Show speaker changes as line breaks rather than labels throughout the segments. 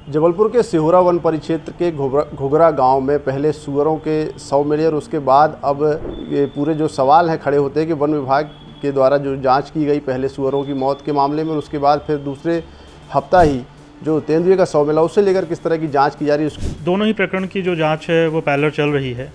जबलपुर के सिहोरा वन परिक्षेत्र के घुघरा गांव में पहले सुअरों के 100 मिले और उसके बाद अब ये पूरे जो सवाल हैं खड़े होते हैं कि वन विभाग के द्वारा जो जांच की गई पहले सुअरों की मौत के मामले में, उसके बाद फिर दूसरे हफ्ता ही जो तेंदुए का 100 मिला उससे लेकर किस तरह की जाँच की जा रही है।
दोनों ही प्रकरण की जो जाँच है वो पैरेलल चल रही है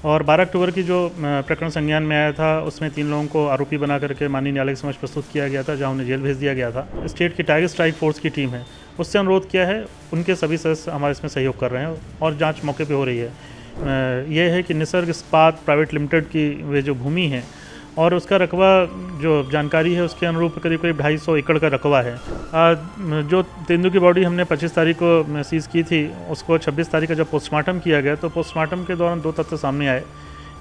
और 12 अक्टूबर की जो प्रकरण संज्ञान में आया था उसमें 3 लोगों को आरोपी बना करके माननीय न्यायालय के समक्ष प्रस्तुत किया गया था, जहां उन्हें जेल भेज दिया गया था। स्टेट की टाइगर स्ट्राइक फोर्स की टीम है, उससे अनुरोध किया है, उनके सभी सदस्य हमारे इसमें सहयोग कर रहे हैं और जांच मौके पे हो रही है। ये है कि निसर्ग इस्पात प्राइवेट लिमिटेड की वे जो भूमि है और उसका रकबा जो जानकारी है उसके अनुरूप करीब 250 एकड़ का रकबा है। जो तेंदुए की बॉडी हमने 25 तारीख को सीज़ की थी, उसको 26 तारीख का जब पोस्टमार्टम किया गया तो पोस्टमार्टम के दौरान 2 तथ्य सामने आए।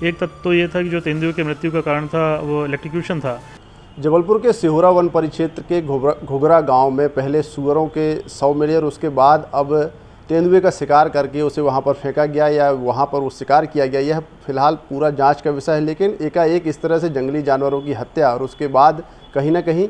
एक तथ्य तो ये था कि जो तेंदुए की मृत्यु का कारण था वो इलेक्ट्रोक्यूशन था।
जबलपुर के सिहोरा वन परिक्षेत्र के घुघरा गांव में पहले सुअरों के 100 मिले और उसके बाद अब तेंदुए का शिकार करके उसे वहां पर फेंका गया या वहां पर वो शिकार किया गया, यह फिलहाल पूरा जांच का विषय है। लेकिन एकाएक इस तरह से जंगली जानवरों की हत्या और उसके बाद कहीं ना कहीं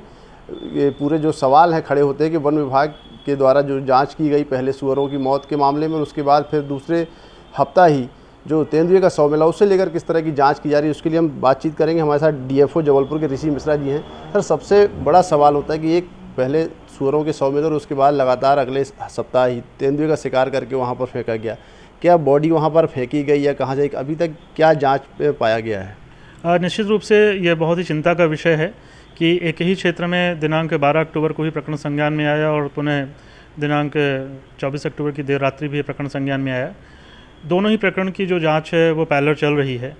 ये पूरे जो सवाल हैं खड़े होते हैं कि वन विभाग के द्वारा जो जांच की गई पहले सुअरों की मौत के मामले में, उसके बाद फिर दूसरे हफ्ता ही जो तेंदुए का 100 मिला उससे लेकर किस तरह की जांच की जा रही है, उसके लिए हम बातचीत करेंगे। हमारे साथ डीएफओ जबलपुर के ऋषि मिश्रा जी हैं। सर, सबसे बड़ा सवाल होता है कि एक पहले सुअरों के 100 मिले और उसके बाद लगातार अगले सप्ताह ही तेंदुए का शिकार करके वहाँ पर फेंका गया, क्या बॉडी वहाँ पर फेंकी गई या कहाँ से, अभी तक क्या जाँच में पाया गया है?
निश्चित रूप से ये बहुत ही चिंता का विषय है कि एक ही क्षेत्र में दिनांक 12 अक्टूबर को ही प्रकरण संज्ञान में आया और पुनः दिनांक 24 अक्टूबर की देर रात्रि भी प्रकरण संज्ञान में आया। दोनों ही प्रकरण की जो जांच है वो पैरेलल चल रही है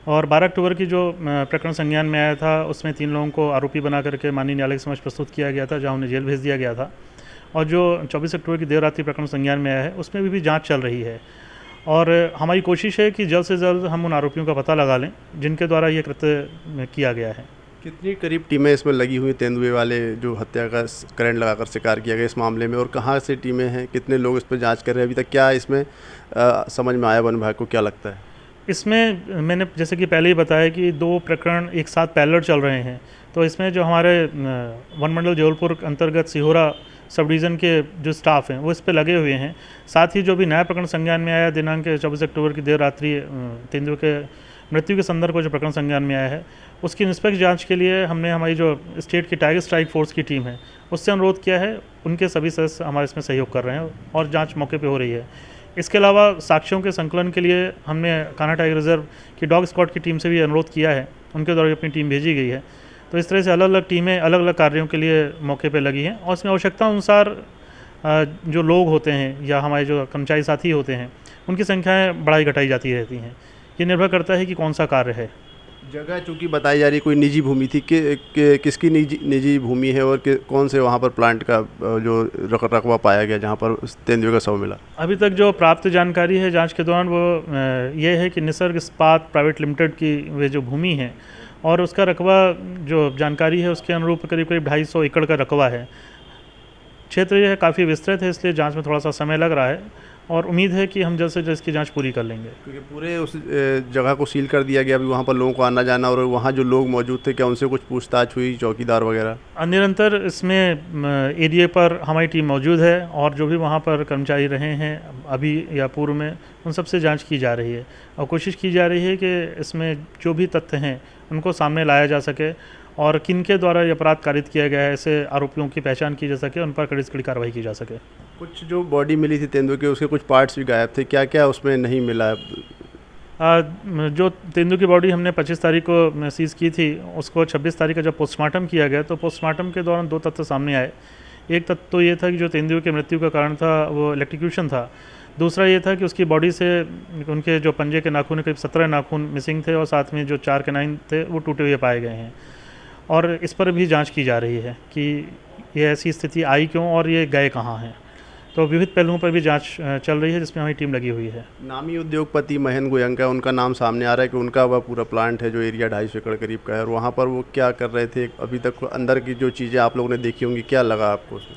और 12 अक्टूबर की जो प्रकरण संज्ञान में आया था उसमें 3 लोगों को आरोपी बना करके माननीय न्यायालय के समक्ष प्रस्तुत किया गया था, जहां उन्हें जेल भेज दिया गया था। और जो 24 अक्टूबर की देर रात्रि प्रकरण संज्ञान में आया है उसमें भी जाँच चल रही है और हमारी कोशिश है कि जल्द से जल्द हम उन आरोपियों का पता लगा लें जिनके द्वारा ये कृत्य किया गया है।
कितनी करीब टीमें इसमें लगी हुई तेंदुए वाले जो हत्या का करंट लगाकर शिकार किया गया इस मामले में, और कहाँ से टीमें हैं, कितने लोग इस पर जांच कर रहे हैं अभी तक, क्या इसमें समझ में आया वन विभाग को, क्या लगता है?
इसमें मैंने जैसे कि पहले ही बताया कि 2 प्रकरण एक साथ पैरेलल चल रहे हैं, तो इसमें जो हमारे वन मंडल जबलपुर अंतर्गत सिहोरा सब डिवीज़न के जो स्टाफ हैं वो इस पे लगे हुए हैं। साथ ही जो भी नया प्रकरण संज्ञान में आया दिनांक 24 अक्टूबर की देर रात्रि तेंदुए के मृत्यु के संदर्भ में जो प्रकरण संज्ञान में आया है उसकी निष्पक्ष जांच के लिए हमने हमारी जो स्टेट की टाइगर स्ट्राइक फोर्स की टीम है उससे अनुरोध किया है, उनके सभी सदस्य हमारे इसमें सहयोग कर रहे हैं और जांच मौके पे हो रही है। इसके अलावा साक्ष्यों के संकलन के लिए हमने कान्हा टाइगर रिजर्व की डॉग स्क्वाड की टीम से भी अनुरोध किया है, उनके द्वारा अपनी टीम भेजी गई है। तो इस तरह से अलग अलग टीमें अलग अलग कार्यों के लिए मौके पर लगी हैं और इसमें आवश्यकता अनुसार जो लोग होते हैं या हमारे जो कर्मचारी साथी होते हैं उनकी संख्याएँ बढ़ाई घटाई जाती रहती हैं। ये निर्भर करता है कि कौन सा कार्य है।
जगह चूँकि बताई जा रही कोई निजी भूमि थी किसकी निजी भूमि है और कौन से वहाँ पर प्लांट का जो रकबा पाया गया जहाँ पर तेंदुए का 100 मिला?
अभी तक जो प्राप्त जानकारी है जांच के दौरान वो ये है कि निसर्ग इस्पात प्राइवेट लिमिटेड की वे जो भूमि है और उसका रकबा जो जानकारी है उसके अनुरूप करीब 250 एकड़ का रकबा है। क्षेत्र यह काफ़ी विस्तृत है, इसलिए जांच में थोड़ा सा समय लग रहा है और उम्मीद है कि हम जल्द से जल्द इसकी जांच पूरी कर लेंगे।
क्योंकि पूरे उस जगह को सील कर दिया गया, अभी वहाँ पर लोगों को आना जाना, और वहाँ जो लोग मौजूद थे क्या उनसे कुछ पूछताछ हुई, चौकीदार वगैरह?
निरंतर इसमें एरिया पर हमारी टीम मौजूद है और जो भी वहाँ पर कर्मचारी रहे हैं अभी या पूर्व में, उन सबसे जांच की जा रही है और कोशिश की जा रही है कि इसमें जो भी तथ्य हैं उनको सामने लाया जा सके और किनके द्वारा ये अपराध कारित किया गया है ऐसे आरोपियों की पहचान की जा सके, उन पर कड़ी से कड़ी कार्रवाई की जा सके।
कुछ जो बॉडी मिली थी तेंदुए के उसके कुछ पार्ट्स भी गायब थे, क्या क्या उसमें नहीं मिला?
जो तेंदुए की बॉडी हमने 25 तारीख को सीज़ की थी उसको 26 तारीख का जब पोस्टमार्टम किया गया तो पोस्टमार्टम के दौरान 2 तथ्य सामने आए। एक तथ्य तो ये था कि जो तेंदुए की मृत्यु का कारण था वो इलेक्ट्रोक्यूशन था। दूसरा ये था कि उसकी बॉडी से उनके जो पंजे के नाखून करीब 17 नाखून मिसिंग थे और साथ में जो 4 कैनाइन थे वो टूटे हुए पाए गए हैं और इस पर भी जांच की जा रही है कि ये ऐसी स्थिति आई क्यों और ये गए कहाँ हैं। तो विविध पहलुओं पर भी जांच चल रही है जिसमें हमारी टीम लगी हुई है।
नामी उद्योगपति महेंद्र गोयंका, उनका नाम सामने आ रहा है कि उनका वह पूरा प्लांट है जो एरिया 250 एकड़ करीब का है, और वहाँ पर वो क्या कर रहे थे? अभी तक अंदर की जो चीज़ें आप लोगों ने देखी होंगी, क्या लगा आपको उसमें?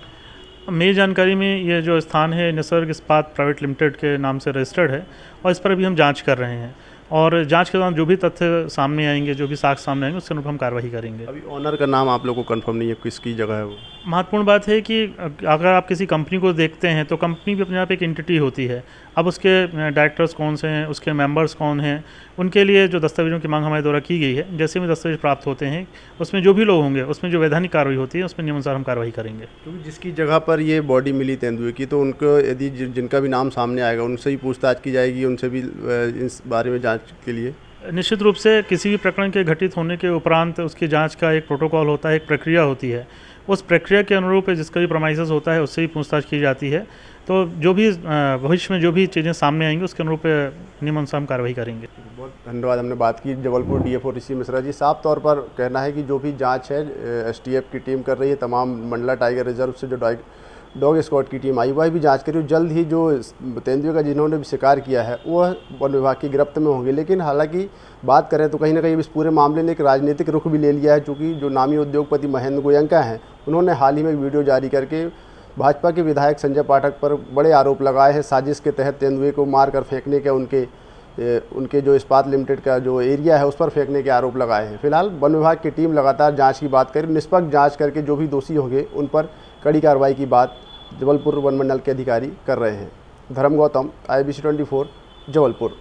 मेरी जानकारी में ये जो स्थान है निसर्ग इस्पात प्राइवेट लिमिटेड के नाम से रजिस्टर्ड है और इस पर भी हम जांच कर रहे हैं। और जांच के दौरान जो भी तथ्य सामने आएंगे, जो भी साक्ष्य सामने आएंगे, उसके अनुरूप हम कार्रवाई करेंगे।
अभी ऑनर का नाम आप लोगों को कंफर्म नहीं है, किसकी जगह है वो?
महत्वपूर्ण बात है कि अगर आप किसी कंपनी को देखते हैं तो कंपनी भी अपने आप एक एंटिटी होती है। अब उसके डायरेक्टर्स कौन से हैं, उसके मेंबर्स कौन हैं, उनके लिए जो दस्तावेज़ों की मांग हमारे द्वारा की गई है, जैसे भी दस्तावेज प्राप्त होते हैं उसमें जो भी लोग होंगे, उसमें जो वैधानिक कार्रवाई होती है उसमें नियमानुसार हम कार्रवाई करेंगे।
क्योंकि जिसकी जगह पर ये बॉडी मिली तेंदुए की, तो उनको यदि जिनका भी नाम सामने आएगा उनसे ही पूछताछ की जाएगी, उनसे भी इस बारे में जाँच के लिए?
निश्चित रूप से किसी भी प्रकरण के घटित होने के उपरांत उसकी जांच का एक प्रोटोकॉल होता है, एक प्रक्रिया होती है। उस प्रक्रिया के अनुरूप जिसका भी प्रमाइसेस होता है उससे ही पूछताछ की जाती है। तो जो भी भविष्य में जो भी चीज़ें सामने आएंगी उसके अनुरूप नियमानुसार हम कार्रवाई करेंगे।
बहुत धन्यवाद। हमने बात की जबलपुर डीएफओ ऋषि मिश्रा जी। साफ तौर पर कहना है कि जो भी जांच है एसटीएफ की टीम कर रही है, तमाम मंडला टाइगर रिजर्व से जो डॉग स्क्वाड की टीम आई वह भी जांच करी। जल्द ही जो तेंदुए का जिन्होंने भी शिकार किया है वह वन विभाग की गिरफ्त में होंगे। लेकिन हालांकि बात करें तो कहीं ना कहीं इस पूरे मामले ने एक राजनीतिक रुख भी ले लिया है, चूँकि जो नामी उद्योगपति महेंद्र गोयंका हैं उन्होंने हाल ही में एक वीडियो जारी करके भाजपा के विधायक संजय पाठक पर बड़े आरोप लगाए हैं। साजिश के तहत तेंदुए को मार कर फेंकने के उनके जो इस्पात लिमिटेड का जो एरिया है उस पर फेंकने के आरोप लगाए हैं। फिलहाल वन विभाग की टीम लगातार जांच की बात करें, निष्पक्ष जांच करके जो भी दोषी होंगे उन पर कड़ी कार्रवाई की बात जबलपुर वन मंडल के अधिकारी कर रहे हैं। धर्म गौतम, IBC 24, जबलपुर।